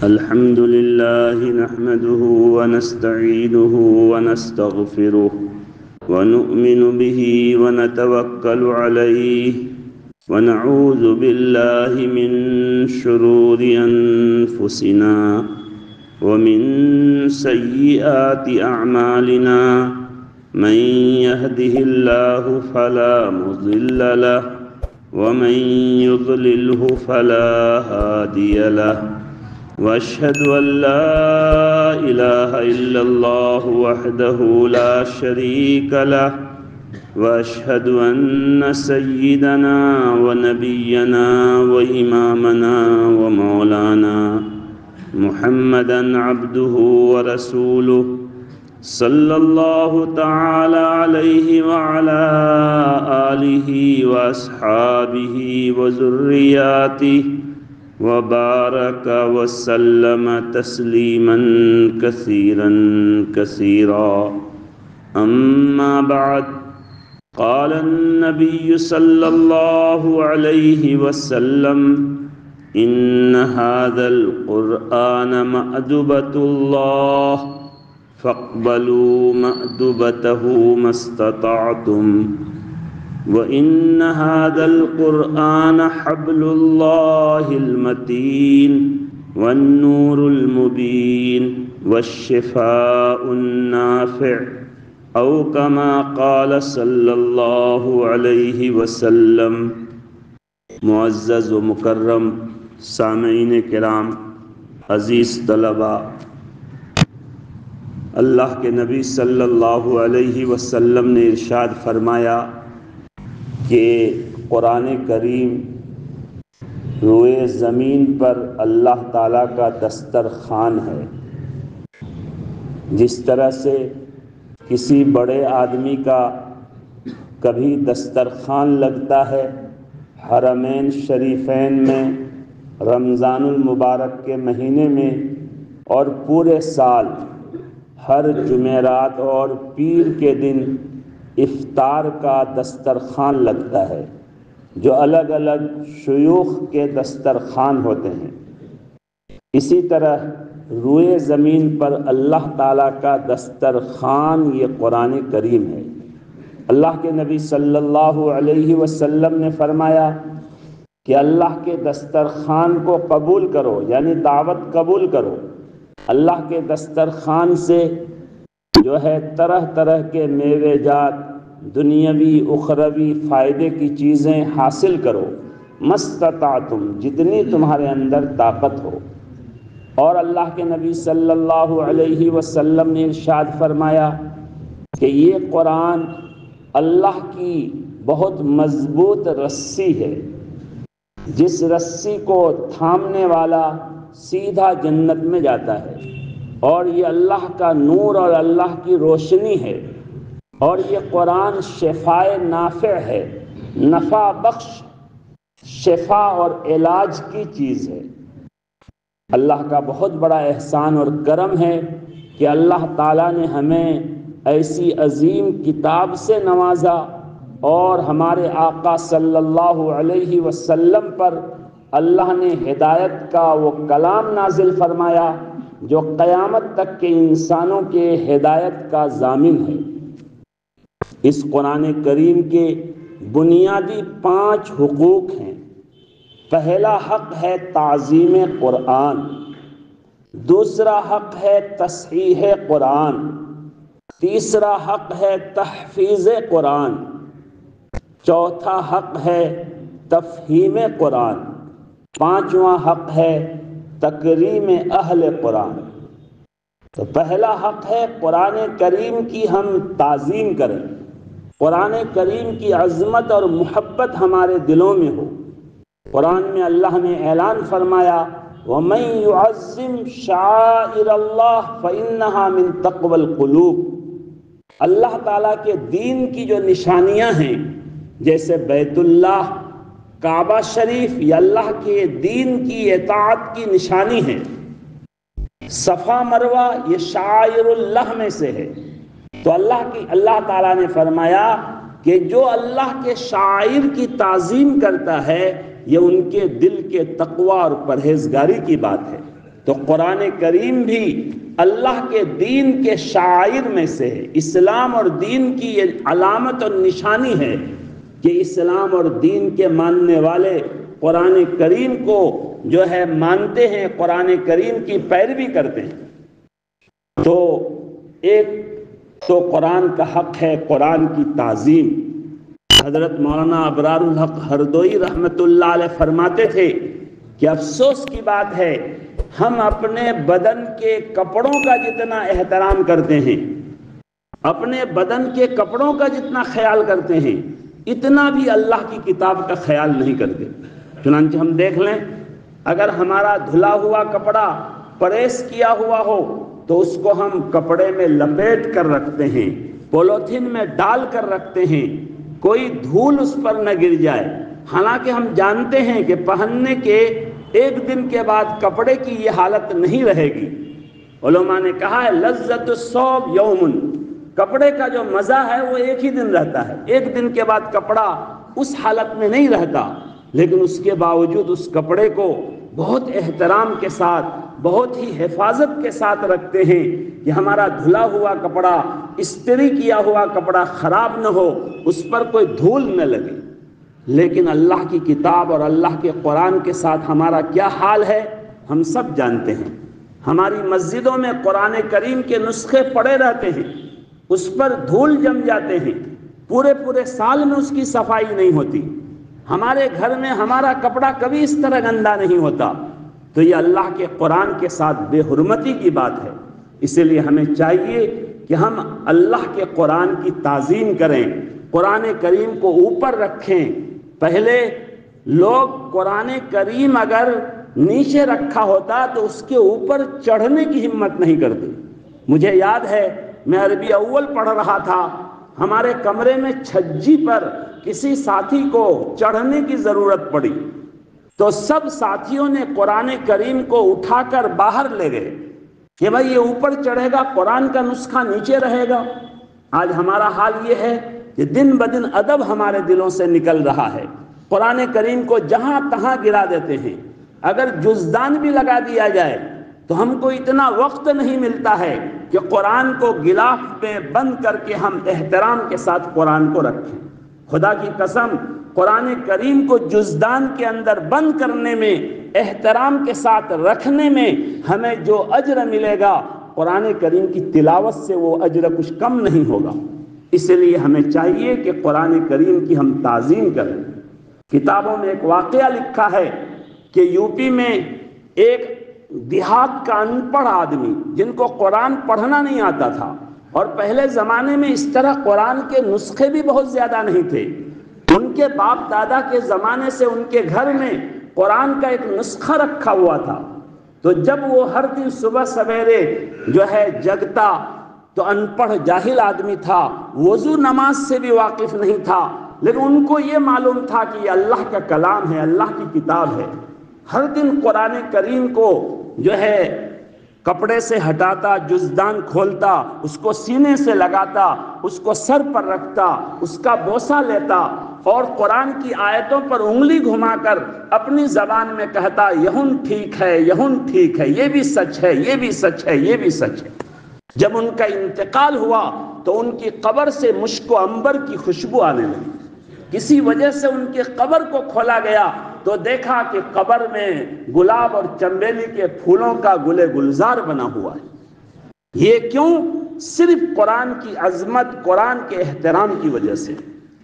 الحمد لله نحمده ونستعينه ونستغفره ونؤمن به ونتوكل عليه ونعوذ بالله من شرور أنفسنا ومن سيئات أعمالنا من يهده الله فلا مضل له ومن يضلله فلا هادي له وأشهد أن لا إله إلا الله وحده لا شريك له وأشهد أن سيدنا ونبينا وإمامنا ومولانا محمدًا عبده ورسوله صلى الله تعالى عليه وعلى آله وأصحابه وذرياته وبارك وسلم تسليما كثيرا كثيرا. أما بعد، قال النبي صلى الله عليه وسلم: إن هذا القرآن مأدبة الله فاقبلوا مأدبته ما استطعتم، وإن هذا القرآن حبل الله المتين والنور المبين والشفاء النافع، أو كما قال صلی اللہ علیہ وسلم. معزز و مکرم سامعین کرام، عزیز طلباء، اللہ کے نبی صلی اللہ علیہ وسلم نے ارشاد فرمایا کہ قرآن کریم روئے زمین پر اللہ تعالیٰ کا دسترخوان ہے. جس طرح سے کسی بڑے آدمی کا کبھی دسترخوان لگتا ہے حرمین شریفین میں رمضان المبارک کے مہینے میں، اور پورے سال ہر جمعرات اور پیر کے دن افطار کا دسترخوان لگتا ہے جو الگ الگ شیوخ کے دسترخوان ہوتے ہیں. اسی طرح روئے زمین پر اللہ تعالیٰ کا دسترخوان یہ قرآن کریم ہے. اللہ کے نبی صلی اللہ علیہ وسلم نے فرمایا کہ اللہ کے دسترخوان کو قبول کرو، یعنی دعوت قبول کرو. اللہ کے دسترخوان سے جو ہے طرح طرح کے میوے جات، دنیاوی اخروی فائدے کی چیزیں حاصل کرو، مستطعتم، جتنی تمہارے اندر طاقت ہو. اور اللہ کے نبی صلی اللہ علیہ وسلم نے ارشاد فرمایا کہ یہ قرآن اللہ کی بہت مضبوط رسی ہے، جس رسی کو تھامنے والا سیدھا جنت میں جاتا ہے. اور یہ اللہ کا نور اور اللہ کی روشنی ہے. اور یہ قرآن شفائے نافع ہے، نفع بخش، شفا اور علاج کی چیز ہے. اللہ کا بہت بڑا احسان اور کرم ہے کہ اللہ تعالیٰ نے ہمیں ایسی عظیم کتاب سے نوازا، اور ہمارے آقا صلی اللہ علیہ وسلم پر اللہ نے ہدایت کا وہ کلام نازل فرمایا جو قیامت تک کے انسانوں کے ہدایت کا ضامن ہے. اس قرآن کریم کے بنیادی 5 حقوق ہیں. پہلا حق ہے تعظیم قرآن، دوسرا حق ہے تصحیح قرآن، تیسرا حق ہے تحفیظ قرآن، چوتھا حق ہے تفہیم قرآن، پانچواں حق ہے تکریم اہل قرآن. تو پہلا حق ہے قرآن کریم کی ہم تعظیم کریں، قرآن کریم کی عظمت اور محبت ہمارے دلوں میں ہو. قرآن میں اللہ نے اعلان فرمایا: وَمَن يُعَظِّمْ شَعَائِرَ اللَّهِ فَإِنَّهَا مِن تَقْوَى الْقُلُوبِ. اللہ تعالیٰ کے دین کی جو نشانیاں ہیں، جیسے بیت اللہ، کعبہ شریف، یہ اللہ کے دین کی اطاعت کی نشانی ہے. صفا مروہ یہ شعائر اللہ میں سے ہے. تو اللہ تعالیٰ نے فرمایا کہ جو اللہ کے شاعر کی تعظیم کرتا ہے یہ ان کے دل کے تقوی اور پرہیزگاری کی بات ہے. تو قرآن کریم بھی اللہ کے دین کے شعائر میں سے ہے۔ اسلام اور دین کی یہ علامت اور نشانی ہے کہ اسلام اور دین کے ماننے والے قرآن کریم کو جو ہے مانتے ہیں، قرآن کریم کی پیروی کرتے ہیں۔ تو ایک تو قرآن کا حق ہے قرآن کی تعظیم۔ حضرت مولانا ابرار الحق ہردوئی رحمۃ اللہ علیہ فرماتے تھے کہ افسوس کی بات ہے ہم اپنے بدن کے کپڑوں کا جتنا احترام کرتے ہیں، اپنے بدن کے کپڑوں کا جتنا خیال کرتے ہیں، اتنا بھی اللہ کی کتاب کا خیال نہیں کرتے۔ چنانچہ ہم دیکھ لیں، اگر ہمارا دھلا ہوا کپڑا پریس کیا ہوا ہو تو اس کو ہم کپڑے میں لپیٹ کر رکھتے ہیں، پولیتھین میں ڈال کر رکھتے ہیں، کوئی دھول اس پر نہ گر جائے، حالانکہ ہم جانتے ہیں کہ پہننے کے ایک دن کے بعد کپڑے کی یہ حالت نہیں رہے گی۔ علماء نے کہا ہے لذت الثوب یوم، کپڑے کا جو مزہ ہے وہ ایک ہی دن رہتا ہے، ایک دن کے بعد کپڑا اس حالت میں نہیں رہتا، لیکن اس کے باوجود اس کپڑے کو بہت احترام کے ساتھ، بہت ہی حفاظت کے ساتھ رکھتے ہیں کہ ہمارا دھلا ہوا کپڑا، استری کیا ہوا کپڑا خراب نہ ہو، اس پر کوئی دھول نہ لگے۔ لیکن اللہ کی کتاب اور اللہ کے قرآن کے ساتھ ہمارا کیا حال ہے ہم سب جانتے ہیں۔ ہماری مسجدوں میں قرآن کریم کے نسخے پڑے رہتے ہیں، اس پر دھول جم جاتے ہیں، پورے سال میں اس کی صفائی نہیں ہوتی۔ ہمارے گھر میں ہمارا کپڑا کبھی اس طرح گندا نہیں ہوتا۔ تو یہ اللہ کے قرآن کے ساتھ بے حرمتی کی بات ہے۔ اسی لیے ہمیں چاہیے کہ ہم اللہ کے قرآن کی تعظیم کریں، قرآن کریم کو اوپر رکھیں۔ پہلے لوگ قرآن کریم اگر نیچے رکھا ہوتا تو اس کے اوپر چڑھنے کی ہمت نہیں کرتے۔ مجھے یاد ہے میں عربی اول پڑھ رہا تھا، ہمارے کمرے میں چھجی پر کسی ساتھی کو چڑھنے کی ضرورت پڑی تو سب ساتھیوں نے قرآن کریم کو اٹھا کر باہر لے گئے کہ بھائی یہ اوپر چڑھے گا، قرآن کا نسخہ نیچے رہے گا۔ آج ہمارا حال یہ ہے کہ دن بدن ادب ہمارے دلوں سے نکل رہا ہے، قرآن کریم کو جہاں تہاں گرا دیتے ہیں۔ اگر جزدان بھی لگا دیا جائے تو ہم کو اتنا وقت نہیں ملتا ہے کہ قرآن کو غلاف میں بند کر کے ہم احترام کے ساتھ قرآن کو رکھیں۔ خدا کی قسم، قرآن کریم کو جزدان کے اندر بند کرنے میں، احترام کے ساتھ رکھنے میں ہمیں جو اجر ملے گا، قرآن کریم کی تلاوت سے وہ اجر کچھ کم نہیں ہوگا۔ اس لیے ہمیں چاہیے کہ قرآن کریم کی ہم تعظیم کریں۔ کتابوں میں ایک واقعہ لکھا ہے کہ یوپی میں ایک دیہات کا ان پڑھ آدمی جن کو قرآن پڑھنا نہیں آتا تھا، اور پہلے زمانے میں اس طرح قرآن کے نسخے بھی بہت زیادہ نہیں تھے، ان کے باپ دادا کے زمانے سے ان کے گھر میں قرآن کا ایک نسخہ رکھا ہوا تھا۔ تو جب وہ ہر دن صبح سویرے جو ہے جگتا تو ان پڑھ جاہل آدمی تھا، وضو نماز سے بھی واقف نہیں تھا، لیکن ان کو یہ معلوم تھا کہ یہ اللہ کا کلام ہے، اللہ کی کتاب ہے۔ ہر دن قرآن کریم کو جو ہے کپڑے سے ہٹاتا، جزدان کھولتا، اس کو سینے سے لگاتا، اس کو سر پر رکھتا، اس کا بوسہ لیتا اور قرآن کی آیتوں پر انگلی گھما کر اپنی زبان میں کہتا یہن ٹھیک ہے، یہن ٹھیک ہے، یہ بھی سچ ہے، یہ بھی سچ ہے، یہ بھی سچ ہے۔ جب ان کا انتقال ہوا تو ان کی قبر سے مشک و عنبر کی خوشبو آنے لگی۔ کسی وجہ سے ان کی قبر کو کھولا گیا تو دیکھا کہ قبر میں گلاب اور چنبیلی کے پھولوں کا گلے گلزار بنا ہوا ہے۔ یہ کیوں؟ صرف قرآن کی عظمت، قرآن کے احترام کی وجہ سے۔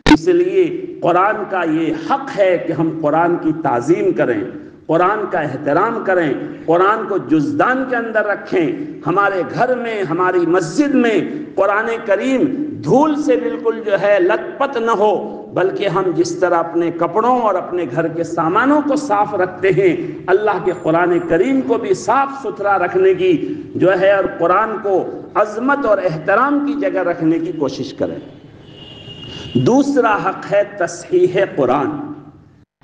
اس لیے قرآن کا یہ حق ہے کہ ہم قرآن کی تعظیم کریں، قرآن کا احترام کریں، قرآن کو جزدان کے اندر رکھیں۔ ہمارے گھر میں، ہماری مسجد میں قرآن کریم دھول سے بالکل جو ہے لت پت نہ ہو، بلکہ ہم جس طرح اپنے کپڑوں اور اپنے گھر کے سامانوں کو صاف رکھتے ہیں، اللہ کے قرآن کریم کو بھی صاف ستھرا رکھنے کی جو ہے اور قرآن کو عظمت اور احترام کی جگہ رکھنے کی کوشش کریں۔ دوسرا حق ہے تصحیح قرآن،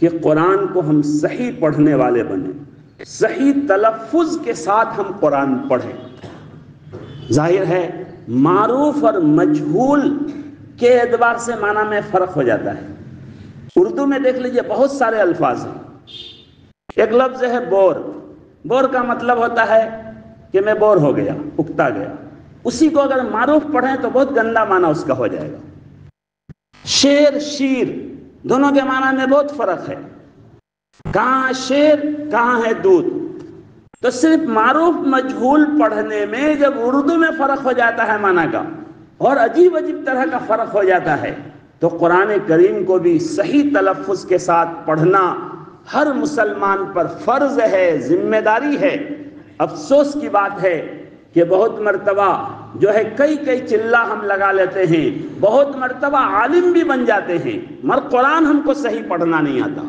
کہ قرآن کو ہم صحیح پڑھنے والے بنیں، صحیح تلفظ کے ساتھ ہم قرآن پڑھیں۔ ظاہر ہے معروف اور مجہول کے اعتبار سے معنی میں فرق ہو جاتا ہے۔ اردو میں دیکھ لیجئے بہت سارے الفاظ ہیں۔ ایک لفظ ہے بور، بور کا مطلب ہوتا ہے کہ میں بور ہو گیا، اکتا گیا. اسی کو اگر معروف پڑھیں تو بہت گندا معنی اس کا ہو جائے گا. شیر، شیر، دونوں کے معنی میں بہت فرق ہے. کہاں شیر، کہاں ہے دودھ. تو صرف معروف مجہول پڑھنے میں جب اردو میں فرق ہو جاتا ہے معنی کا، اور عجیب عجیب طرح کا فرق ہو جاتا ہے، تو قرآن کریم کو بھی صحیح تلفظ کے ساتھ پڑھنا ہر مسلمان پر فرض ہے، ذمہ داری ہے. افسوس کی بات ہے کہ بہت مرتبہ جو ہے کئی چلہ ہم لگا لیتے ہیں، بہت مرتبہ عالم بھی بن جاتے ہیں، مگر قرآن ہم کو صحیح پڑھنا نہیں آتا.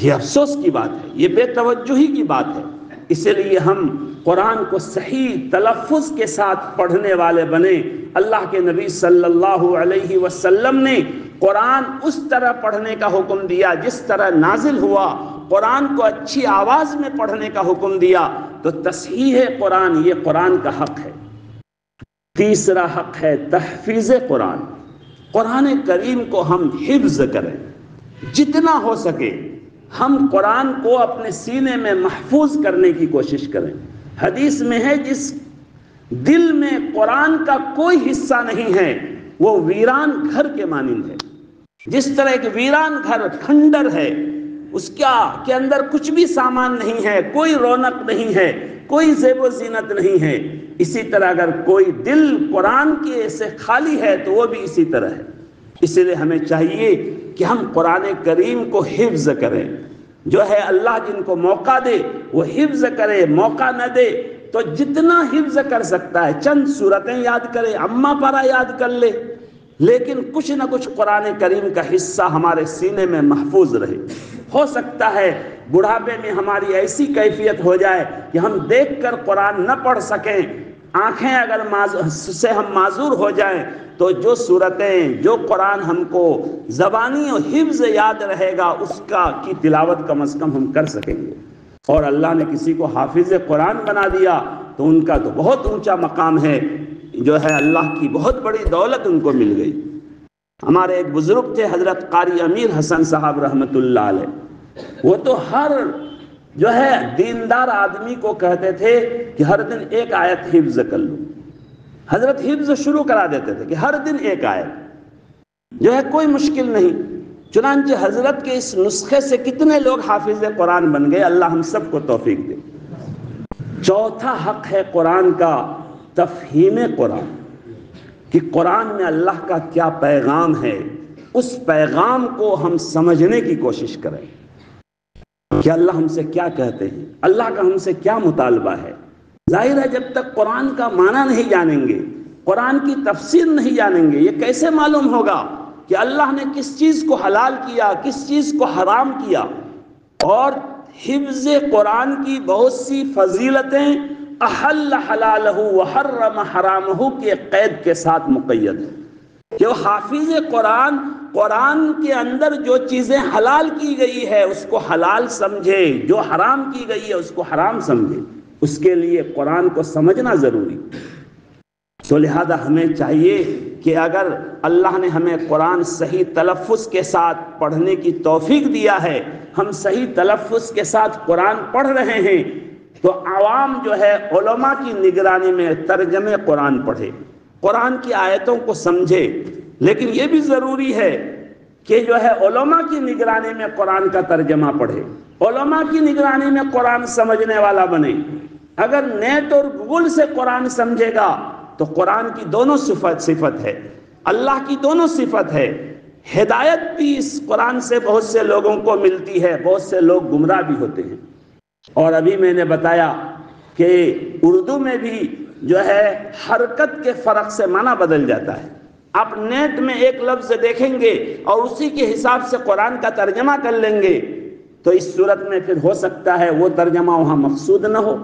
یہ افسوس کی بات ہے، یہ بے توجہی کی بات ہے. اسی لیے ہم قرآن کو صحیح تلفظ کے ساتھ پڑھنے والے بنے. اللہ کے نبی صلی اللہ علیہ وسلم نے قرآن اس طرح پڑھنے کا حکم دیا جس طرح نازل ہوا. قرآن کو اچھی آواز میں پڑھنے کا حکم دیا. تو تصحیح قرآن یہ قرآن کا حق ہے. تیسرا حق ہے تحفیظ قرآن. قرآن کریم کو ہم حفظ کریں، جتنا ہو سکے ہم قرآن کو اپنے سینے میں محفوظ کرنے کی کوشش کریں. حدیث میں ہے جس دل میں قرآن کا کوئی حصہ نہیں ہے وہ ویران گھر کے مانند ہے. جس طرح ایک ویران گھر کھنڈر ہے، اس کے اندر کچھ بھی سامان نہیں ہے، کوئی رونق نہیں ہے، کوئی زیب و زینت نہیں ہے، اسی طرح اگر کوئی دل قرآن کے سے خالی ہے تو وہ بھی اسی طرح ہے. اسی لیے ہمیں چاہیے کہ ہم قرآن کریم کو حفظ کریں. جو ہے اللہ جن کو موقع دے وہ حفظ کرے، موقع نہ دے تو جتنا حفظ کر سکتا ہے چند سورتیں یاد کرے، اما پارا یاد کر لے، لیکن کچھ نہ کچھ قرآن کریم کا حصہ ہمارے سینے میں محفوظ رہے. ہو سکتا ہے بڑھاپے میں ہماری ایسی کیفیت ہو جائے کہ ہم دیکھ کر قرآن نہ پڑھ سکیں، آنکھیں اگر سے ہم معذور ہو جائیں، تو جو صورتیں جو قرآن ہم کو زبانی و حفظ یاد رہے گا اس کی تلاوت کم از کم ہم کر سکیں گے. اور اللہ نے کسی کو حافظ قرآن بنا دیا تو ان کا تو بہت اونچا مقام ہے، جو ہے اللہ کی بہت بڑی دولت ان کو مل گئی. ہمارے ایک بزرگ تھے حضرت قاری امیر حسن صاحب رحمۃ اللہ علیہ. وہ تو ہر جو ہے دیندار آدمی کو کہتے تھے کہ ہر دن ایک آیت حفظ کر لو. حضرت حفظ شروع کرا دیتے تھے کہ ہر دن ایک آیت، جو ہے کوئی مشکل نہیں. چنانچہ حضرت کے اس نسخے سے کتنے لوگ حافظ قرآن بن گئے. اللہ ہم سب کو توفیق دے. چوتھا حق ہے قرآن کا تفہیم قرآن، کہ قرآن میں اللہ کا کیا پیغام ہے، اس پیغام کو ہم سمجھنے کی کوشش کریں کہ اللہ ہم سے کیا کہتے ہیں، اللہ کا ہم سے کیا مطالبہ ہے. ظاہر ہے جب تک قرآن کا معنی نہیں جانیں گے، قرآن کی تفسیر نہیں جانیں گے، یہ کیسے معلوم ہوگا کہ اللہ نے کس چیز کو حلال کیا، کس چیز کو حرام کیا. اور حفظ قرآن کی بہت سی فضیلتیں احل حلالہ وحرم حرامہ کے قید کے ساتھ مقید ہے کہ وہ حافظ قرآن قرآن کے اندر جو چیزیں حلال کی گئی ہے اس کو حلال سمجھے، جو حرام کی گئی ہے اس کو حرام سمجھے. اس کے لیے قرآن کو سمجھنا ضروری. تو لہذا ہمیں چاہیے کہ اگر اللہ نے ہمیں قرآن صحیح تلفظ کے ساتھ پڑھنے کی توفیق دیا ہے، ہم صحیح تلفظ کے ساتھ قرآن پڑھ رہے ہیں، تو عوام جو ہے علماء کی نگرانی میں ترجمے قرآن پڑھے، قرآن کی آیتوں کو سمجھے. لیکن یہ بھی ضروری ہے کہ جو ہے علماء کی نگرانی میں قرآن کا ترجمہ پڑھے، علماء کی نگرانی میں قرآن سمجھنے والا بنے. اگر نیٹ اور گوگل سے قرآن سمجھے گا تو قرآن کی دونوں صفت ہے، اللہ کی دونوں صفت ہے. ہدایت بھی اس قرآن سے بہت سے لوگوں کو ملتی ہے، بہت سے لوگ گمراہ بھی ہوتے ہیں. اور ابھی میں نے بتایا کہ اردو میں بھی جو ہے حرکت کے فرق سے معنی بدل جاتا ہے. آپ نیٹ میں ایک لفظ دیکھیں گے اور اسی کے حساب سے قرآن کا ترجمہ کر لیں گے تو اس صورت میں پھر ہو سکتا ہے وہ ترجمہ وہاں مقصود نہ ہو.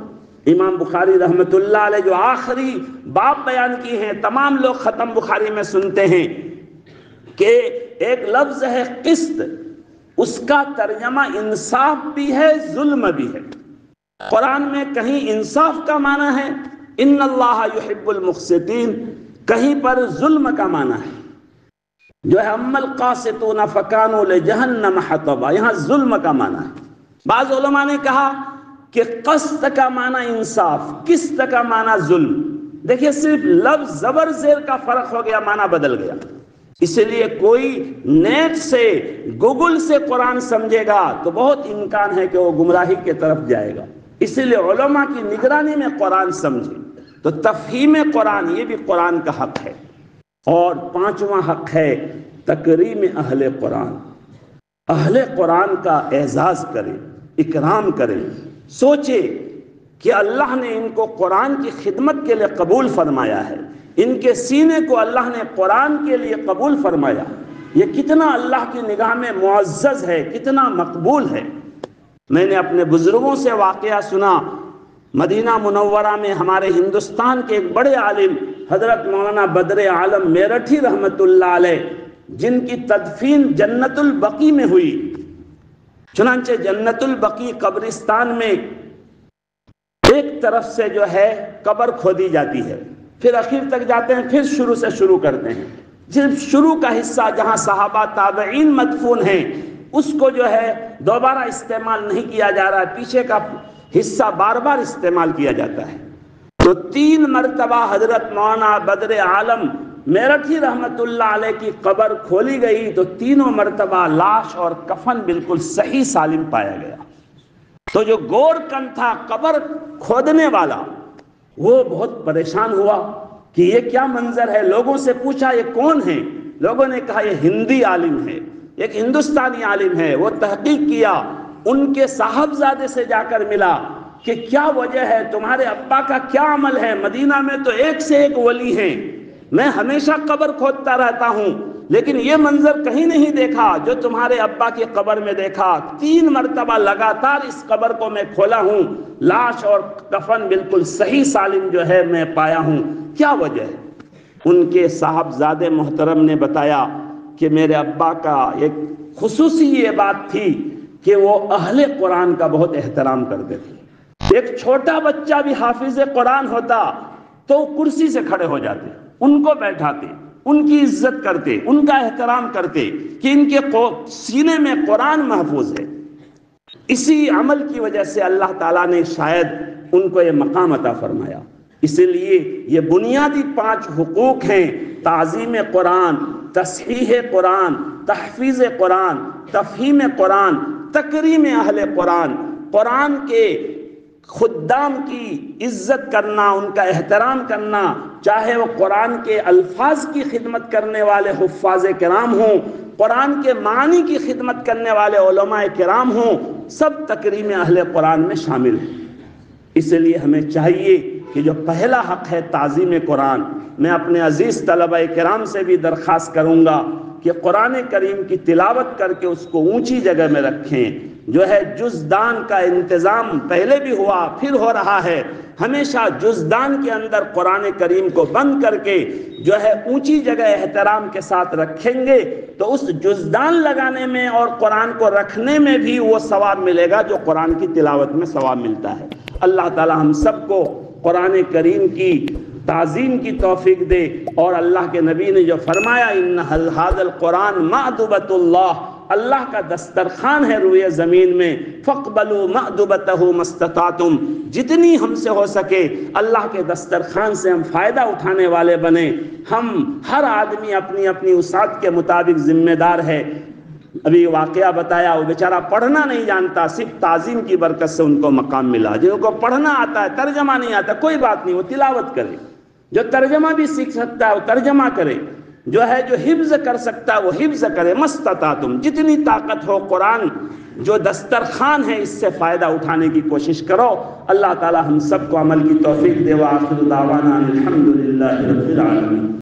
امام بخاری رحمۃ اللہ علیہ جو آخری باب بیان کی ہیں، تمام لوگ ختم بخاری میں سنتے ہیں کہ ایک لفظ ہے قسط، اس کا ترجمہ انصاف بھی ہے، ظلم بھی ہے. قرآن میں کہیں انصاف کا معنی ہے ان اللہ یحب المقسطین، کہیں پر ظلم کا معنی ہے جو ہے اما القاسطون فکانوا لجہنم حطبا، یہاں ظلم کا معنی ہے. بعض علماء نے کہا کہ قسط کا معنی انصاف، قسط کا معنی ظلم. دیکھیے صرف لفظ زبر زیر کا فرق ہو گیا، معنی بدل گیا. اس لیے کوئی نیٹ سے گوگل سے قرآن سمجھے گا تو بہت امکان ہے کہ وہ گمراہی کی طرف جائے گا. اس لیے علماء کی نگرانی میں قرآن سمجھے. تو تفہیم قرآن یہ بھی قرآن کا حق ہے. اور پانچواں حق ہے تکریم اہل قرآن. اہل قرآن کا اعزاز کرے، اکرام کرے. سوچے کہ اللہ نے ان کو قرآن کی خدمت کے لیے قبول فرمایا ہے، ان کے سینے کو اللہ نے قرآن کے لیے قبول فرمایا. یہ کتنا اللہ کی نگاہ میں معزز ہے، کتنا مقبول ہے. میں نے اپنے بزرگوں سے واقعہ سنا. مدینہ منورہ میں ہمارے ہندوستان کے ایک بڑے عالم حضرت مولانا بدر عالم میرٹھی رحمت اللہ علیہ، جن کی تدفین جنت البقیع میں ہوئی. چنانچہ جنت البقیع قبرستان میں ایک طرف سے جو ہے قبر کھودی جاتی ہے، پھر اخیر تک جاتے ہیں، پھر شروع سے شروع کرتے ہیں. صرف شروع کا حصہ جہاں صحابہ تابعین مدفون ہیں اس کو جو ہے دوبارہ استعمال نہیں کیا جا رہا ہے، پیچھے کا حصہ بار بار استعمال کیا جاتا ہے. تو 3 مرتبہ حضرت مولانا بدر عالم میرٹھی رحمت اللہ علیہ کی قبر کھولی گئی تو تینوں مرتبہ لاش اور کفن بالکل صحیح سالم پایا گیا. تو جو گور کن تھا قبر کھودنے والا وہ بہت پریشان ہوا کہ یہ کیا منظر ہے. لوگوں سے پوچھا یہ کون ہے؟ لوگوں نے کہا یہ ہندی عالم ہے، ایک ہندوستانی عالم ہے. وہ تحقیق کیا، ان کے صاحبزادے سے جا کر ملا کہ کیا وجہ ہے، تمہارے ابا کا کیا عمل ہے؟ مدینہ میں تو ایک سے ایک ولی ہیں، میں ہمیشہ قبر کھودتا رہتا ہوں لیکن یہ منظر کہیں نہیں دیکھا جو تمہارے ابا کی قبر میں دیکھا. 3 مرتبہ لگاتار اس قبر کو میں کھولا ہوں، لاش اور کفن بالکل صحیح سالم جو ہے میں پایا ہوں. کیا وجہ ہے؟ ان کے صاحبزادے محترم نے بتایا کہ میرے ابا کا ایک خصوصی یہ بات تھی کہ وہ اہل قرآن کا بہت احترام کرتے تھے. ایک چھوٹا بچہ بھی حافظ قرآن ہوتا تو کرسی سے کھڑے ہو جاتے، ان کو بیٹھاتے، ان کی عزت کرتے، ان کا احترام کرتے کہ ان کے سینے میں قرآن محفوظ ہے. اسی عمل کی وجہ سے اللہ تعالیٰ نے شاید ان کو یہ مقام عطا فرمایا. اس لیے یہ بنیادی 5 حقوق ہیں: تعظیم قرآن، تصحیح قرآن، تحفیظ قرآن، تفہیم قرآن، تکریم اہل قرآن. قرآن کے خدام کی عزت کرنا، ان کا احترام کرنا، چاہے وہ قرآن کے الفاظ کی خدمت کرنے والے حفاظ کرام ہوں، قرآن کے معنی کی خدمت کرنے والے علماء کرام ہوں، سب تکریم اہل قرآن میں شامل ہیں. اس لیے ہمیں چاہیے کہ جو پہلا حق ہے تعظیم قرآن، میں اپنے عزیز طلبہ کرام سے بھی درخواست کروں گا کہ قرآن کریم کی تلاوت کر کے اس کو اونچی جگہ میں رکھیں. جو ہے جزدان کا انتظام پہلے بھی ہوا، پھر ہو رہا ہے. ہمیشہ جزدان کے اندر قرآن کریم کو بند کر کے جو ہے اونچی جگہ احترام کے ساتھ رکھیں گے تو اس جزدان لگانے میں اور قرآن کو رکھنے میں بھی وہ ثواب ملے گا جو قرآن کی تلاوت میں ثواب ملتا ہے. اللہ تعالی ہم سب کو قرآن کریم کی تعظیم کی توفیق دے. اور اللہ کے نبی نے جو فرمایا ان ھذا القرآن مأدبۃ اللہ، اللہ کا دسترخوان ہے روئے زمین میں، فاقبلوا مأدبتہ ما استطعتم، جتنی ہم سے ہو سکے اللہ کے دسترخوان سے ہم فائدہ اٹھانے والے بنیں. ہم ہر آدمی اپنی اپنی وسعت کے مطابق ذمہ دار ہے. ابھی واقعہ بتایا، وہ بیچارہ پڑھنا نہیں جانتا، صرف تعظیم کی برکت سے ان کو مقام ملا. جن کو پڑھنا آتا ہے، ترجمہ نہیں آتا، کوئی بات نہیں، وہ تلاوت کرے. جو ترجمہ بھی سیکھ سکتا ہے وہ ترجمہ کرے، جو حفظ کر سکتا ہے وہ حفظ کرے. مستطاعتم، جتنی طاقت ہو قرآن جو دسترخوان ہے اس سے فائدہ اٹھانے کی کوشش کرو. اللہ تعالی ہم سب کو عمل کی توفیق دے. وآخر دعوانا الحمدللہ رب العالمین.